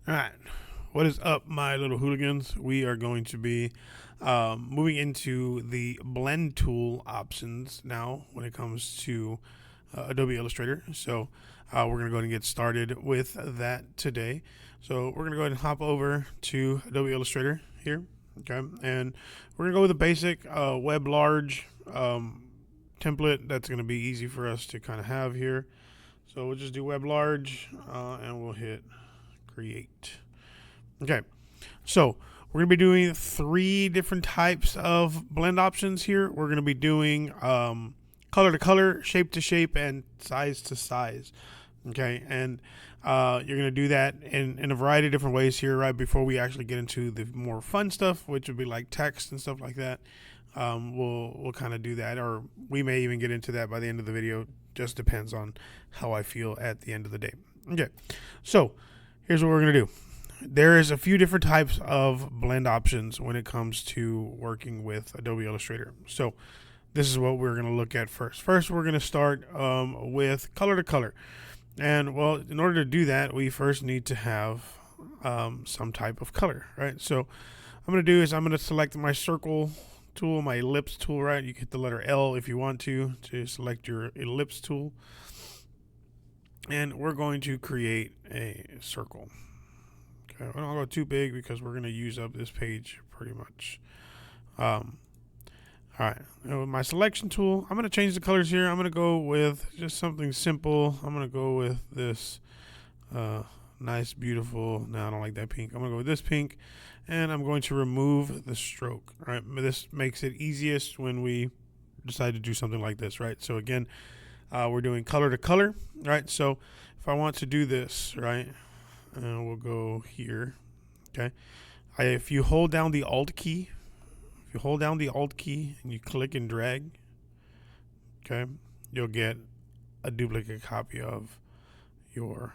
All right. What is up, my little hooligans? We are going to be moving into the blend tool options now when it comes to Adobe Illustrator. So we're going to go ahead and get started with that today. So we're going to go ahead and hop over to Adobe Illustrator here. Okay. And we're going to go with a basic web large template that's going to be easy for us to kind of have here. So we'll just do web large and we'll hit create. Okay, so we're going to be doing 3 different types of blend options here. We're going to be doing color to color, shape to shape, and size to size. Okay, and you're going to do that in a variety of different ways here, right before we actually get into the more fun stuff, which would be like text and stuff like that. We'll kind of do that, or we may even get into that by the end of the video. Just depends on how I feel at the end of the day. Okay, so here's what we're going to do. There is a few different types of blend options when it comes to working with Adobe Illustrator. So this is what we're going to look at first. First, we're going to start with color to color. And well, in order to do that, we first need to have some type of color, right? So I'm going to do is I'm going to select my circle tool, my ellipse tool, right? You can hit the letter L if you want to select your ellipse tool. And we're going to create a circle. Okay, I don't go too big because we're going to use up this page pretty much. All right, and with my selection tool, I'm going to change the colors here. I'm going to go with just something simple. I'm going to go with this nice, beautiful. No, I don't like that pink. I'm going to go with this pink, and I'm going to remove the stroke. All right, this makes it easiest when we decide to do something like this, right? So again, we're doing color to color, right? So if I want to do this, right? We'll go here. Okay. If you hold down the Alt key, and you click and drag, okay, you'll get a duplicate copy of your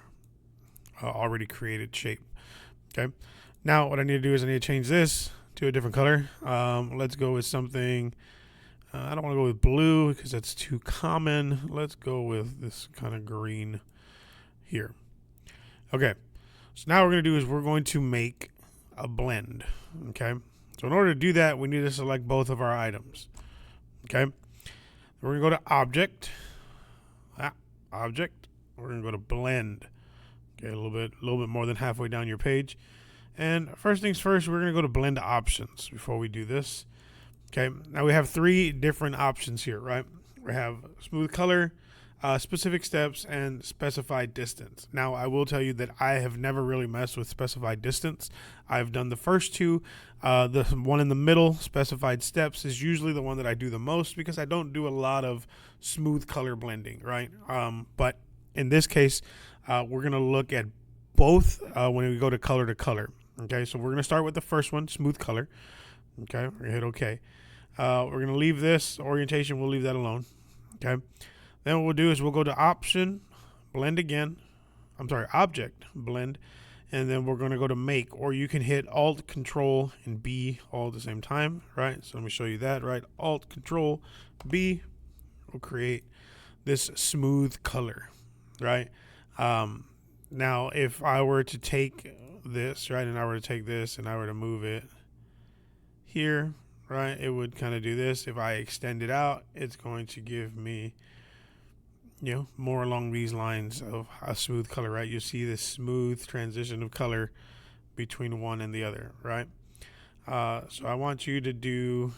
already created shape. Okay. Now what I need to do is I need to change this to a different color. Let's go with something. I don't want to go with blue because that's too common. Let's go with this kind of green here. Okay. So now what we're going to do is we're going to make a blend, okay? So in order to do that, we need to select both of our items, okay? We're going to go to Object. Object. We're going to go to Blend. Okay, a little bit more than halfway down your page. And first things first, we're going to go to Blend Options before we do this. Okay, now we have 3 different options here, right? We have Smooth Color, specific steps, and specified distance. Now, I will tell you that I have never really messed with specified distance. I've done the first 2. The one in the middle, specified steps, is usually the one that I do the most because I don't do a lot of smooth color blending, right? But in this case, we're going to look at both when we go to color. Okay, so we're going to start with the first one, smooth color. Okay, we're going to hit OK. We're going to leave this orientation. We'll leave that alone. Okay. Then what we'll do is we'll go to Option, Blend again. Object, Blend. And then we're going to go to Make. Or you can hit Alt, Control, and B all at the same time, right? So let me show you that, right? Alt, Control, B will create this smooth color, right? Now, if I were to take this, right, and I were to take this and I were to move it here, right, it would kind of do this. If I extend it out, it's going to give me more along these lines of a smooth color, right? You see this smooth transition of color between one and the other, right? So I want you to do,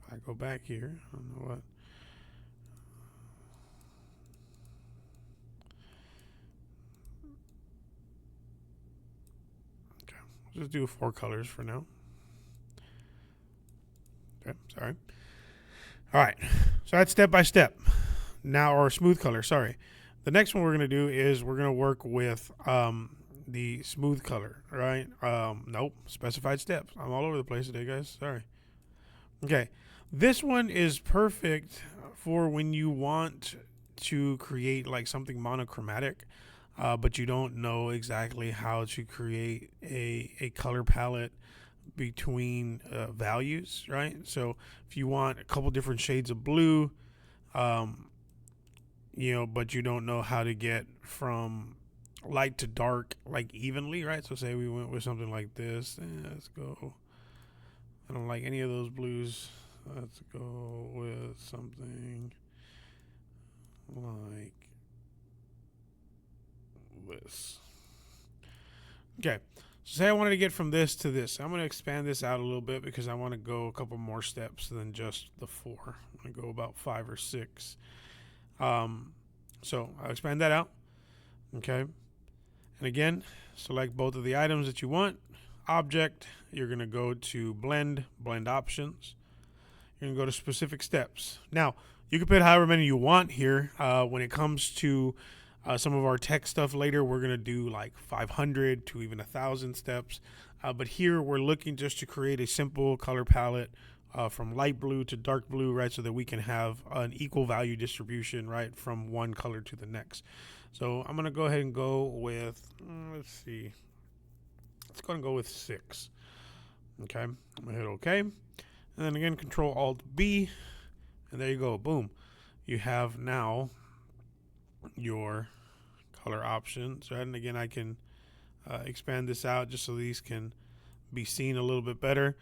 if I go back here, I don't know what. Okay, we'll just do 4 colors for now. Okay, sorry. All right, so that's step by step. Now, or smooth color, sorry. The next one we're going to do is we're going to work with the smooth color, right? Nope, specified steps. I'm all over the place today, guys. Sorry. Okay, this one is perfect for when you want to create like something monochromatic, but you don't know exactly how to create a color palette between values, right? So if you want a couple different shades of blue, but you don't know how to get from light to dark like evenly, right? So say we went with something like this. Let's go. I don't like any of those blues. Let's go with something like this. Okay. So say I wanted to get from this to this. I'm going to expand this out a little bit because I want to go a couple more steps than just the 4. I'm going to go about 5 or 6. So I'll expand that out. Okay. And again, select both of the items that you want. Object, you're going to go to blend options. You're going to go to specific steps. Now, you can put however many you want here. When it comes to some of our tech stuff later, we're going to do like 500 to even 1,000 steps. But here we're looking just to create a simple color palette from light blue to dark blue, right? So that we can have an equal value distribution, right? From one color to the next. So I'm going to go ahead and go with, let's see. Let's go and go with 6. Okay. I'm going to hit OK. And then again, Control Alt B. And there you go. Boom. You have now your color options, right? And again, I can expand this out just so these can be seen a little bit better.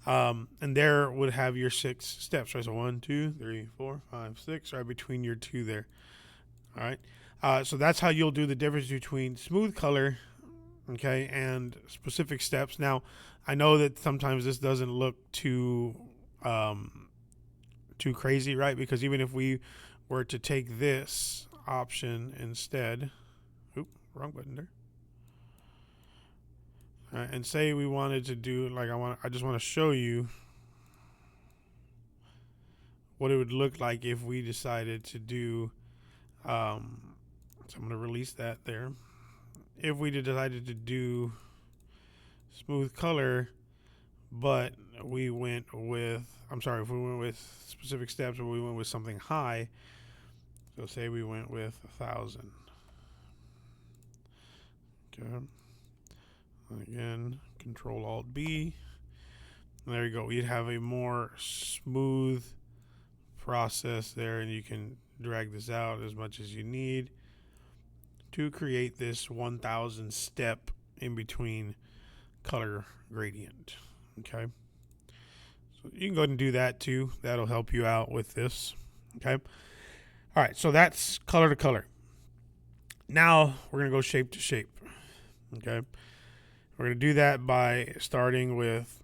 And there would have your 6 steps, right? So 1, 2, 3, 4, 5, 6, right between your 2 there. All right. So that's how you'll do the difference between smooth color, okay, and specific steps. Now, I know that sometimes this doesn't look too crazy, right? Because even if we were to take this option instead, wrong button there. And say we wanted to do like I just want to show you what it would look like if we decided to do. So I'm going to release that there. If we decided to do smooth color, but we went with, if we went with specific steps, or we went with something high. So say we went with 1,000. Okay. Again, Control Alt B. There you go. You'd have a more smooth process there, and you can drag this out as much as you need to create this 1,000 step in between color gradient. Okay. So you can go ahead and do that too. That'll help you out with this. Okay. All right. So that's color to color. Now we're going to go shape to shape. Okay. We're going to do that by starting with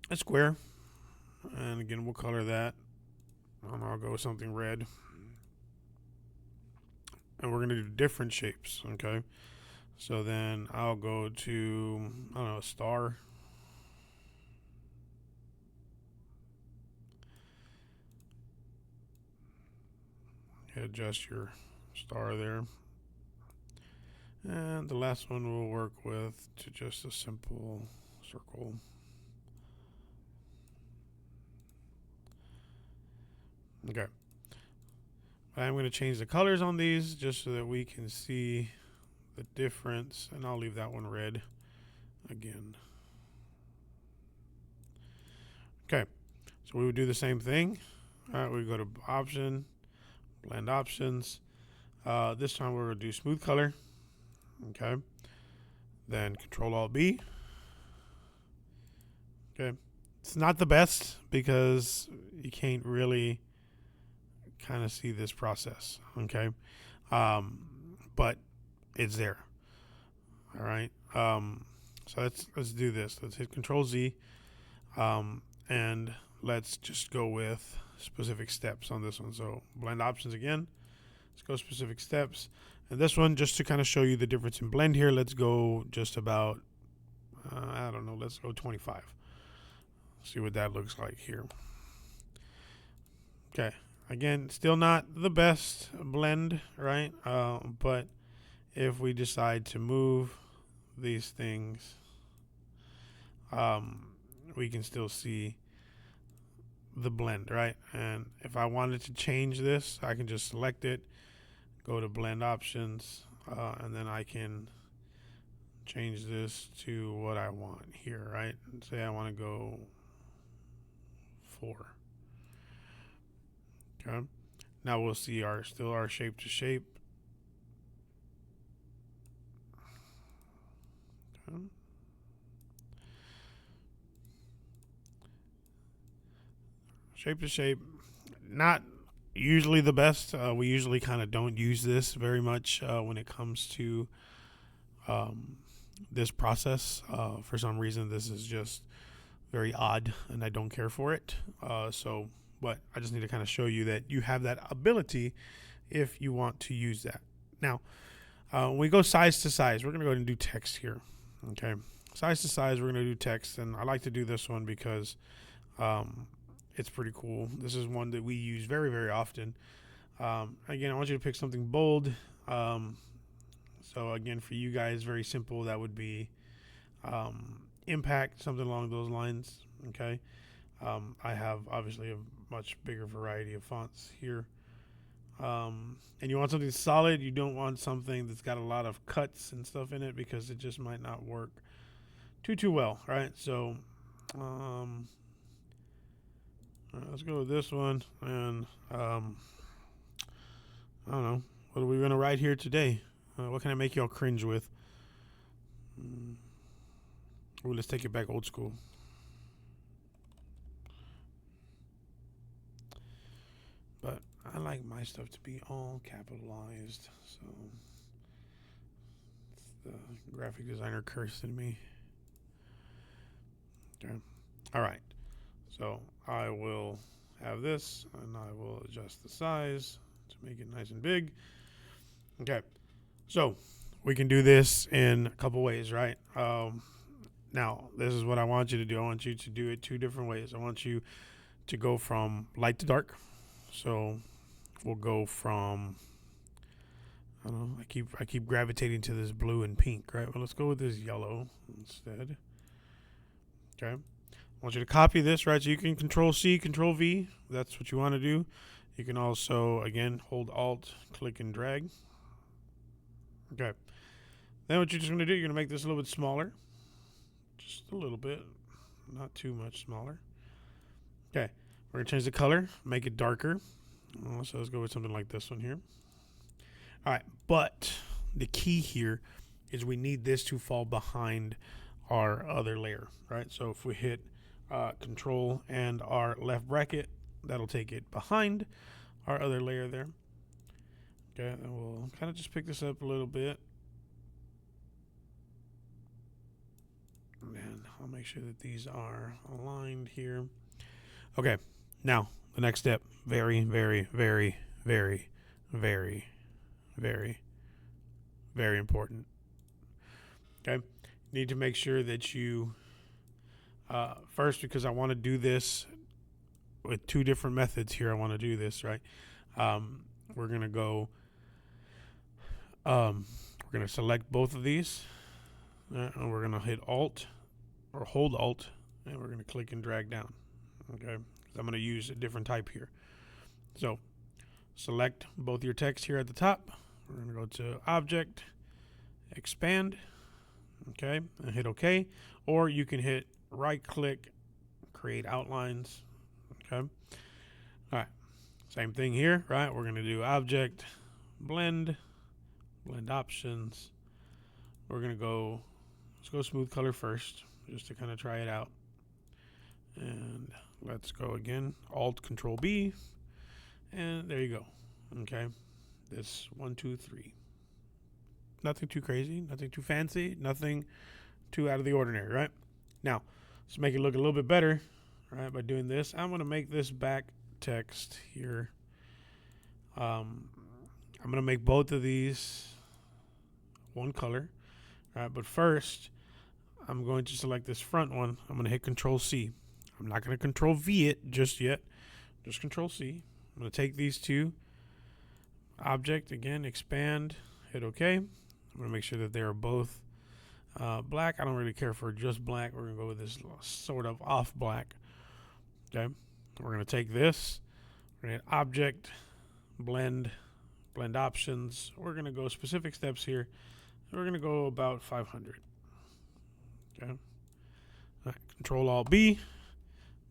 a square. And again, we'll color that. I'll go with something red. And we're going to do different shapes, okay? So then I'll go to, a star. Adjust your star there. And the last one we'll work with to just a simple circle. Okay. I'm going to change the colors on these just so that we can see the difference. And I'll leave that one red again. Okay. So we would do the same thing. All right. We go to option, blend options. This time we're going to do smooth color. Okay. Then Control Alt B. Okay. It's not the best because you can't really kind of see this process, okay? But it's there. All right. So let's do this. Let's hit Control Z, and let's just go with specific steps on this one. So blend options again. Let's go specific steps, and this one just to kind of show you the difference in blend here. Let's go just about let's go 25. See what that looks like here. Okay. Again, still not the best blend, right? But if we decide to move these things, we can still see the blend, right? And if I wanted to change this, I can just select it, go to blend options, and then I can change this to what I want here, right? And say I want to go 4. Okay. Now we'll see our shape to shape. Okay. Shape to shape, not usually the best. We usually kind of don't use this very much when it comes to um, this process. For some reason, this is just very odd, and I don't care for it. But I just need to kind of show you that you have that ability if you want to use that. Now, when we go size to size, we're going to go ahead and do text here. Okay, size to size, we're going to do text, and I like to do this one because it's pretty cool. This is one that we use very, very often. Again, I want you to pick something bold. So again, for you guys, very simple. That would be impact, something along those lines. Okay. I have obviously a much bigger variety of fonts here. And you want something solid. You don't want something that's got a lot of cuts and stuff in it because it just might not work too well, right? So let's go with this one. And I don't know. What are we going to write here today? What can I make y'all cringe with? Ooh, let's take it back old school. But I like my stuff to be all capitalized. So it's the graphic designer curse in me. Okay. All right. So I will have this, and I will adjust the size to make it nice and big. Okay. So we can do this in a couple ways, right? Now, this is what I want you to do. I want you to do it two different ways. I want you to go from light to dark. So we'll go from, I don't know, I keep gravitating to this blue and pink, right? Well, let's go with this yellow instead. Okay. I want you to copy this, right? So you can Control C, Control V. If that's what you want to do. You can also, again, hold Alt, click and drag. Okay. Then what you're just going to do, you're going to make this a little bit smaller. Just a little bit. Not too much smaller. Okay. We're going to change the color, make it darker. So let's go with something like this one here. All right. But the key here is we need this to fall behind our other layer, right? So if we hit Control and our left bracket, that'll take it behind our other layer there. Okay, and we'll kind of just pick this up a little bit. And I'll make sure that these are aligned here. Okay, now the next step, very, very, very, very, very, very, very important. Okay, you need to make sure that you first, because I want to do this with two different methods here. I want to do this, right? We're going to go, we're going to select both of these, and we're going to hit Alt or hold Alt, and we're going to click and drag down. Okay, I'm going to use a different type here. So select both your text here at the top. We're going to go to Object, Expand, okay, and hit OK. Or you can hit right click, create outlines. Okay. All right. Same thing here, right? We're going to do Object, Blend, Blend Options. We're going to go, let's go smooth color first, just to kind of try it out. And let's go again, Alt Control B. And there you go. Okay. This 1, 2, 3. Nothing too crazy, nothing too fancy, nothing too out of the ordinary, right? Now, let's make it look a little bit better, right, by doing this. I'm going to make this back text here. I'm going to make both of these one color, right? But first, I'm going to select this front one. I'm going to hit Control C. I'm not going to Control V it just yet. Just Control C. I'm going to take these two. Object, again, expand, hit OK. I'm going to make sure that they are both black. I don't really care for just black. We're going to go with this sort of off black. Okay. We're going to take this. We're going to hit Object, Blend, Blend Options. We're going to go specific steps here. We're going to go about 500. Okay. All right. Control Alt B.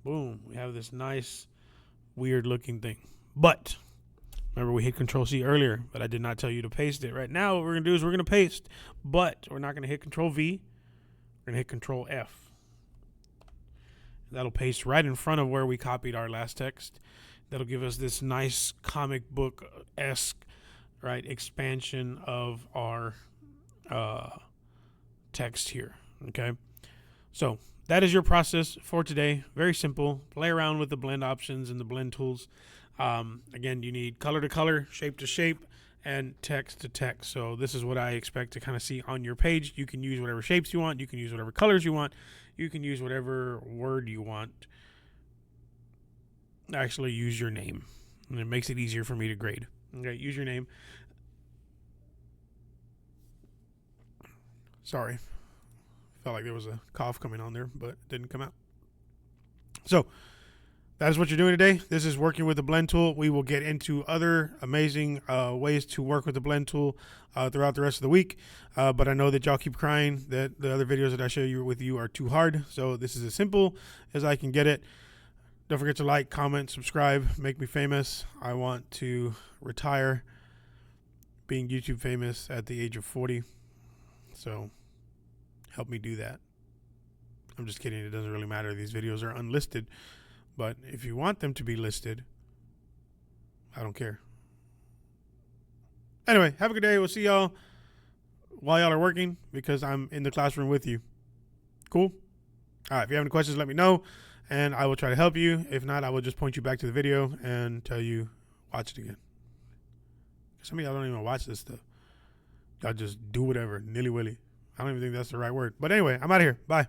Boom. We have this nice, weird looking thing. But remember, we hit Control C earlier, but I did not tell you to paste it. Right now, what we're going to do is we're going to paste, but we're not going to hit Control V. We're going to hit Control F. That'll paste right in front of where we copied our last text. That'll give us this nice comic book-esque, right, expansion of our text here. Okay, so that is your process for today. Very simple. Play around with the blend options and the blend tools. Again, you need color to color, shape to shape, and text to text. So this is what I expect to kind of see on your page. You can use whatever shapes you want. You can use whatever colors you want. You can use whatever word you want. Actually, use your name, and it makes it easier for me to grade. Okay, use your name. Sorry, felt like there was a cough coming on there, but it didn't come out. So that is what you're doing today. This is working with the blend tool. We will get into other amazing ways to work with the blend tool throughout the rest of the week. But I know that y'all keep crying that the other videos that I share with you are too hard. So this is as simple as I can get it. Don't forget to like, comment, subscribe, make me famous. I want to retire being YouTube famous at the age of 40. So help me do that. I'm just kidding. It doesn't really matter. These videos are unlisted. But if you want them to be listed, I don't care. Anyway, have a good day. We'll see y'all while y'all are working because I'm in the classroom with you. Cool? All right. If you have any questions, let me know, and I will try to help you. If not, I will just point you back to the video and tell you, watch it again. Some of y'all don't even watch this stuff. Y'all just do whatever, nilly-willy. I don't even think that's the right word. But anyway, I'm out of here. Bye.